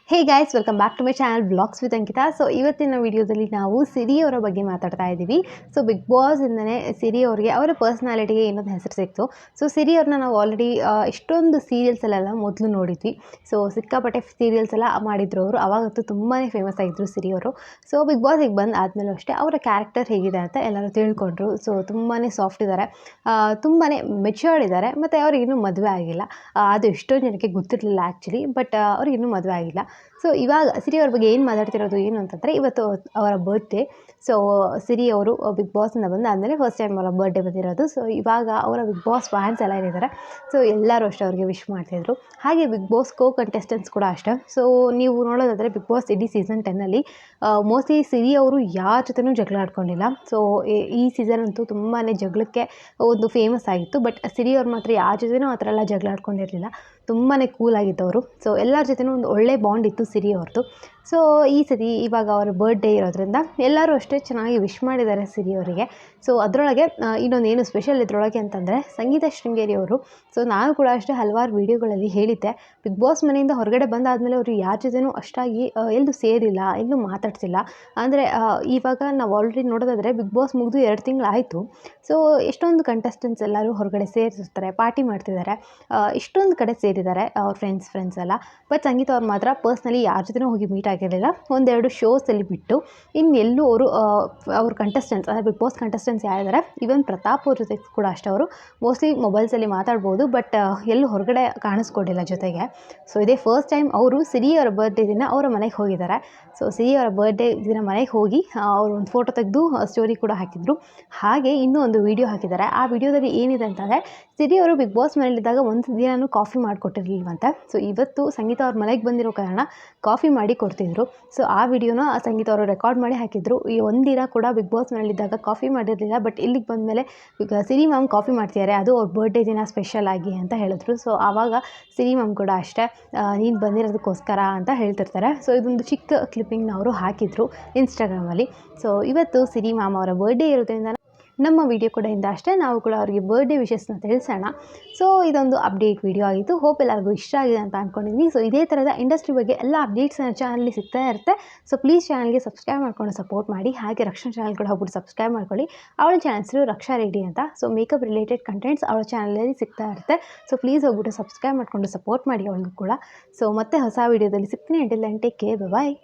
Hey guys, welcome back to my channel blogs with Ankita. So ಇವತ್ತಿನ ವಿಡಿಯೋದಲ್ಲಿ ನಾವು ಸಿರಿ ಅವರ ಬಗ್ಗೆ ಮಾತಾಡ್ತಾ ಇದ್ದೀವಿ. ಸೊ ಬಿಗ್ ಬಾಸಿಂದನೇ ಸಿರಿ ಅವರಿಗೆ ಅವರ ಪರ್ಸ್ನಾಲಿಟಿಗೆ ಏನೊಂದು ಹೆಸರು ಸಿಕ್ತು. ಸೊ ಸಿರಿ ಅವ್ರನ್ನ ನಾವು ಆಲ್ರೆಡಿ ಇಷ್ಟೊಂದು ಸೀರಿಯಲ್ಸಲ್ಲೆಲ್ಲ ಮೊದಲು ನೋಡಿದ್ವಿ. ಸೊ ಸಿಕ್ಕಾಪಟ್ಟೆ ಸೀರಿಯಲ್ಸ್ ಎಲ್ಲ ಮಾಡಿದ್ರು ಅವರು. ಅವಾಗಂತೂ ತುಂಬಾ ಫೇಮಸ್ ಆಗಿದ್ರು ಸಿರಿ ಅವರು. ಸೊ ಬಿಗ್ ಬಾಸಿಗೆ ಬಂದು ಆದಮೇಲೂ ಅಷ್ಟೇ ಅವರ ಕ್ಯಾರೆಕ್ಟರ್ ಹೇಗಿದೆ ಅಂತ ಎಲ್ಲರೂ ತಿಳ್ಕೊಂಡ್ರು. ಸೊ ತುಂಬಾ ಸಾಫ್ಟ್ ಇದ್ದಾರೆ, ತುಂಬಾ ಮೆಚ್ಯೂರ್ಡ್ ಇದ್ದಾರೆ, ಮತ್ತು ಅವ್ರಿಗಿನ್ನೂ ಮದುವೆ ಆಗಿಲ್ಲ. ಅದು ಎಷ್ಟೊಂದು ಜನಕ್ಕೆ ಗೊತ್ತಿರಲಿಲ್ಲ ಆ್ಯಕ್ಚುಲಿ, ಬಟ್ ಅವ್ರಿಗಿನ್ನೂ ಮದುವೆ ಆಗಿಲ್ಲ. ಸೊ ಇವಾಗ ಸಿರಿ ಅವ್ರ ಬಗ್ಗೆ ಏನು ಮಾತಾಡ್ತಿರೋದು ಏನು ಅಂತಂದರೆ, ಇವತ್ತು ಅವರ ಬರ್ತ್ಡೇ. ಸೊ ಸಿರಿ ಅವರು ಬಿಗ್ ಬಾಸಿಂದ ಬಂದು ಆದಮೇಲೆ ಫಸ್ಟ್ ಟೈಮ್ ಅವರ ಬರ್ಡೇ ಬಂದಿರೋದು. ಸೊ ಇವಾಗ ಅವರ ಬಿಗ್ ಬಾಸ್ ಫ್ಯಾನ್ಸ್ ಎಲ್ಲ ಏನಿದ್ದಾರೆ, ಸೊ ಎಲ್ಲರೂ ಅಷ್ಟೇ ಅವ್ರಿಗೆ ವಿಶ್ ಮಾಡ್ತಾಯಿದ್ರು. ಹಾಗೆ ಬಿಗ್ ಬಾಸ್ ಕಂಟೆಸ್ಟೆಂಟ್ಸ್ ಕೂಡ ಅಷ್ಟೇ. ಸೊ ನೀವು ನೋಡೋದಾದರೆ ಬಿಗ್ ಬಾಸ್ ಇಡೀ ಸೀಸನ್ 10 ಮೋಸ್ಟ್ಲಿ ಸಿರಿ ಅವರು ಯಾರ ಜೊತೆನೂ ಜಗಳ ಆಡ್ಕೊಂಡಿಲ್ಲ. ಸೊ ಈ ಸೀಸನ್ ಅಂತೂ ತುಂಬಾ ಜಗಳಕ್ಕೆ ಒಂದು ಫೇಮಸ್ ಆಗಿತ್ತು. ಬಟ್ ಸಿರಿ ಅವ್ರು ಮಾತ್ರ ಯಾರ ಜೊತೆನೂ ಆ ಥರ ಎಲ್ಲ ಜಗಳ ಆಡ್ಕೊಂಡಿರಲಿಲ್ಲ. ತುಂಬಾ ಕೂಲ್ ಆಗಿದ್ದವರು. ಸೊ ಎಲ್ಲರ ಜೊತೆನೂ ಒಂದು ಒಳ್ಳೆ ಬಾಂಡ್ ಇತ್ತು ಸಿರಿ ಅವ್ರದ್ದು. ಸೊ ಈ ಸತಿ ಇವಾಗ ಅವರ ಬರ್ಡೇ ಇರೋದ್ರಿಂದ ಎಲ್ಲರೂ ಅಷ್ಟೇ ಚೆನ್ನಾಗಿ ವಿಶ್ ಮಾಡಿದ್ದಾರೆ ಸಿರಿ ಅವರಿಗೆ. ಸೊ ಅದರೊಳಗೆ ಇನ್ನೊಂದು ಏನು ಸ್ಪೆಷಲ್ ಇದರೊಳಗೆ ಅಂತಂದರೆ, ಸಂಗೀತ ಶೃಂಗೇರಿ ಅವರು. ಸೊ ನಾನು ಕೂಡ ಅಷ್ಟೇ ಹಲವಾರು ವೀಡಿಯೋಗಳಲ್ಲಿ ಹೇಳಿದ್ದೆ, ಬಿಗ್ ಬಾಸ್ ಮನೆಯಿಂದ ಹೊರಗಡೆ ಬಂದಾದಮೇಲೆ ಅವರು ಯಾರ ಜೊತೆನೂ ಅಷ್ಟಾಗಿ ಎಲ್ಲೂ ಸೇರಿಲ್ಲ, ಎಲ್ಲೂ ಮಾತಾಡ್ತಿಲ್ಲ. ಅಂದರೆ ಇವಾಗ ನಾವು ಆಲ್ರೆಡಿ ನೋಡೋದಾದರೆ ಬಿಗ್ ಬಾಸ್ ಮುಗಿದು 2 ತಿಂಗಳಾಯಿತು. ಸೊ ಎಷ್ಟೊಂದು ಕಂಟೆಸ್ಟೆಂಟ್ಸ್ ಎಲ್ಲರೂ ಹೊರಗಡೆ ಸೇರಿರ್ತಾರೆ, ಪಾರ್ಟಿ ಮಾಡ್ತಿದ್ದಾರೆ, ಇಷ್ಟೊಂದು ಕಡೆ ಸೇರಿದ್ದಾರೆ ಅವ್ರ ಫ್ರೆಂಡ್ಸ್ ಎಲ್ಲ. ಬಟ್ ಸಂಗೀತ ಅವ್ರು ಮಾತ್ರ ಪರ್ಸ್ನಲಿ ಯಾರ ಜೊತೆನೂ ಹೋಗಿ ಮೀಟ್ ಆಗಿರಲಿಲ್ಲ. 1-2 ಶೋಸಲ್ಲಿ ಬಿಟ್ಟು ಇನ್ನೆಲ್ಲೂ ಅವರು ಅವ್ರ ಕಂಟೆಸ್ಟೆಂಟ್ಸ್ ಅಂದರೆ ಬಿಗ್ ಬಾಸ್ ಕಂಟೆಸ್ಟೆಂಟ್ಸ್ ಯಾರಿದ್ದಾರೆ, ಈವನ್ ಪ್ರತಾಪ್ ಅವ್ರ ಜೊತೆ ಕೂಡ ಅಷ್ಟೇ ಅವರು ಮೋಸ್ಟ್ಲಿ ಮೊಬೈಲ್ಸಲ್ಲಿ ಮಾತಾಡ್ಬೋದು, ಬಟ್ ಎಲ್ಲೂ ಹೊರಗಡೆ ಕಾಣಿಸ್ಕೊಂಡಿಲ್ಲ ಜೊತೆಗೆ. ಸೊ ಇದೇ ಫಸ್ಟ್ ಟೈಮ್ ಅವರು ಸಿರಿ ಅವರ ಬರ್ಡೇ ದಿನ ಅವರ ಮನೆಗೆ ಹೋಗಿದ್ದಾರೆ. ಸೊ ಸಿರಿ ಅವರ ಬರ್ಡೇ ದಿನ ಮನೆಗೆ ಹೋಗಿ ಅವರು ಒಂದು ಫೋಟೋ ತೆಗೆದು ಸ್ಟೋರಿ ಕೂಡ ಹಾಕಿದರು. ಹಾಗೆ ಇನ್ನೂ ಒಂದು ವೀಡಿಯೋ ಹಾಕಿದ್ದಾರೆ. ಆ ವಿಡಿಯೋದಲ್ಲಿ ಏನಿದೆ ಅಂತಂದರೆ, ಸಿರಿ ಅವರು ಬಿಗ್ ಬಾಸ್ ಮನೇಲಿದ್ದಾಗ ಒಂದು ದಿನವೂ ಕಾಫಿ ಮಾಡಿಕೊಟ್ಟಿರಲಿಲ್ವಂತೆ. ಸೊ ಇವತ್ತು ಸಂಗೀತ ಅವ್ರ ಮನೆಗೆ ಬಂದಿರೋ ಕಾರಣ ಕಾಫಿ ಮಾಡಿ ಕೊಡ್ತಿದ್ರು. ಸೊ ಆ ವಿಡಿಯೋನ ಸಂಗೀತ ಅವರು ರೆಕಾರ್ಡ್ ಮಾಡಿ ಹಾಕಿದ್ರು. ಈ ಒಂದಿನ ಕೂಡ ಬಿಗ್ ಬಾಸ್ ಮನೇಲಿದ್ದಾಗ ಕಾಫಿ ಮಾಡಿರಲಿಲ್ಲ, ಬಟ್ ಇಲ್ಲಿಗೆ ಬಂದಮೇಲೆ ಈಗ ಸಿರಿ ಮ್ಯಾಮ್ ಕಾಫಿ ಮಾಡ್ತಿದ್ದಾರೆ, ಅದು ಅವ್ರ ಬರ್ಡೇ ದಿನ ಸ್ಪೆಷಲ್ ಆಗಿ ಅಂತ ಹೇಳಿದ್ರು. ಸೊ ಆವಾಗ ಸಿರಿ ಮ್ಯಾಮ್ ಕೂಡ ಅಷ್ಟೇ, ನೀನು ಬಂದಿರೋದಕ್ಕೋಸ್ಕರ ಅಂತ ಹೇಳ್ತಿರ್ತಾರೆ. ಸೊ ಇದೊಂದು ಚಿಕ್ಕ ಕ್ಲಿಪ್ಪಿಂಗ್ನ ಅವರು ಹಾಕಿದ್ರು ಇನ್ಸ್ಟಾಗ್ರಾಮಲ್ಲಿ. ಸೊ ಇವತ್ತು ಸಿರಿ ಮ್ಯಾಮ್ ಅವರ ಬರ್ಡೇ ಇರೋದ್ರಿಂದ ನಮ್ಮ ವಿಡಿಯೋ ಕೂಡ ಇಂದ ಅಷ್ಟೇ ನಾವು ಕೂಡ ಅವರಿಗೆ ಬರ್ಡೇ ವಿಶಸ್ನ ತಿಳಿಸೋಣ. ಸೊ ಇದೊಂದು ಅಪ್ಡೇಟ್ ವಿಡಿಯೋ ಆಗಿತ್ತು. ಹೋಪ್ ಎಲ್ಲರಿಗೂ ಇಷ್ಟ ಆಗಿದೆ ಅಂತ ಅಂದ್ಕೊಂಡಿದ್ದೀನಿ. ಸೊ ಇದೇ ಥರದ ಇಂಡಸ್ಟ್ರಿ ಬಗ್ಗೆ ಎಲ್ಲ ಅಪ್ಡೇಟ್ಸ್ ನನ್ನ ಚಾನಲಲ್ಲಿ ಸಿಗ್ತಾ ಇರುತ್ತೆ. ಸೊ ಪ್ಲೀಸ್ ಚಾನಲ್ಗೆ ಸಬ್ಸ್ಕ್ರೈಬ್ ಮಾಡ್ಕೊಂಡು ಸಪೋರ್ಟ್ ಮಾಡಿ. ಹಾಗೆ ರಕ್ಷಣಾ ಚಾನಲ್ ಕೂಡ ಹೋಗ್ಬಿಟ್ಟು ಸಬ್ಸ್ಕ್ರೈಬ್ ಮಾಡ್ಕೊಳ್ಳಿ. ಅವಳ ಚಾನಲ್ ಹೆಸರು ರಕ್ಷಾ ರೆಡ್ಡಿ ಅಂತ. ಸೊ ಮೇಕಪ್ ರಿಲೇಟೆಡ್ ಕಂಟೆಂಟ್ಸ್ ಅವಳ ಚಾನಲಲ್ಲಿ ಸಿಗ್ತಾ ಇರುತ್ತೆ. ಸೊ ಪ್ಲೀಸ್ ಹೋಗ್ಬಿಟ್ಟು ಸಬ್ಸ್ಕ್ರೈಬ್ ಮಾಡ್ಕೊಂಡು ಸಪೋರ್ಟ್ ಮಾಡಿ ಅವಳಿಗೂ ಕೂಡ. ಸೊ ಮತ್ತೆ ಹೊಸ ವೀಡಿಯೋದಲ್ಲಿ ಸಿಗ್ತೀನಿ. ಅಂಟಿಲ್ ದೆನ್ ಟೇಕ್ ಕೇರ್, ಬಾಯ್.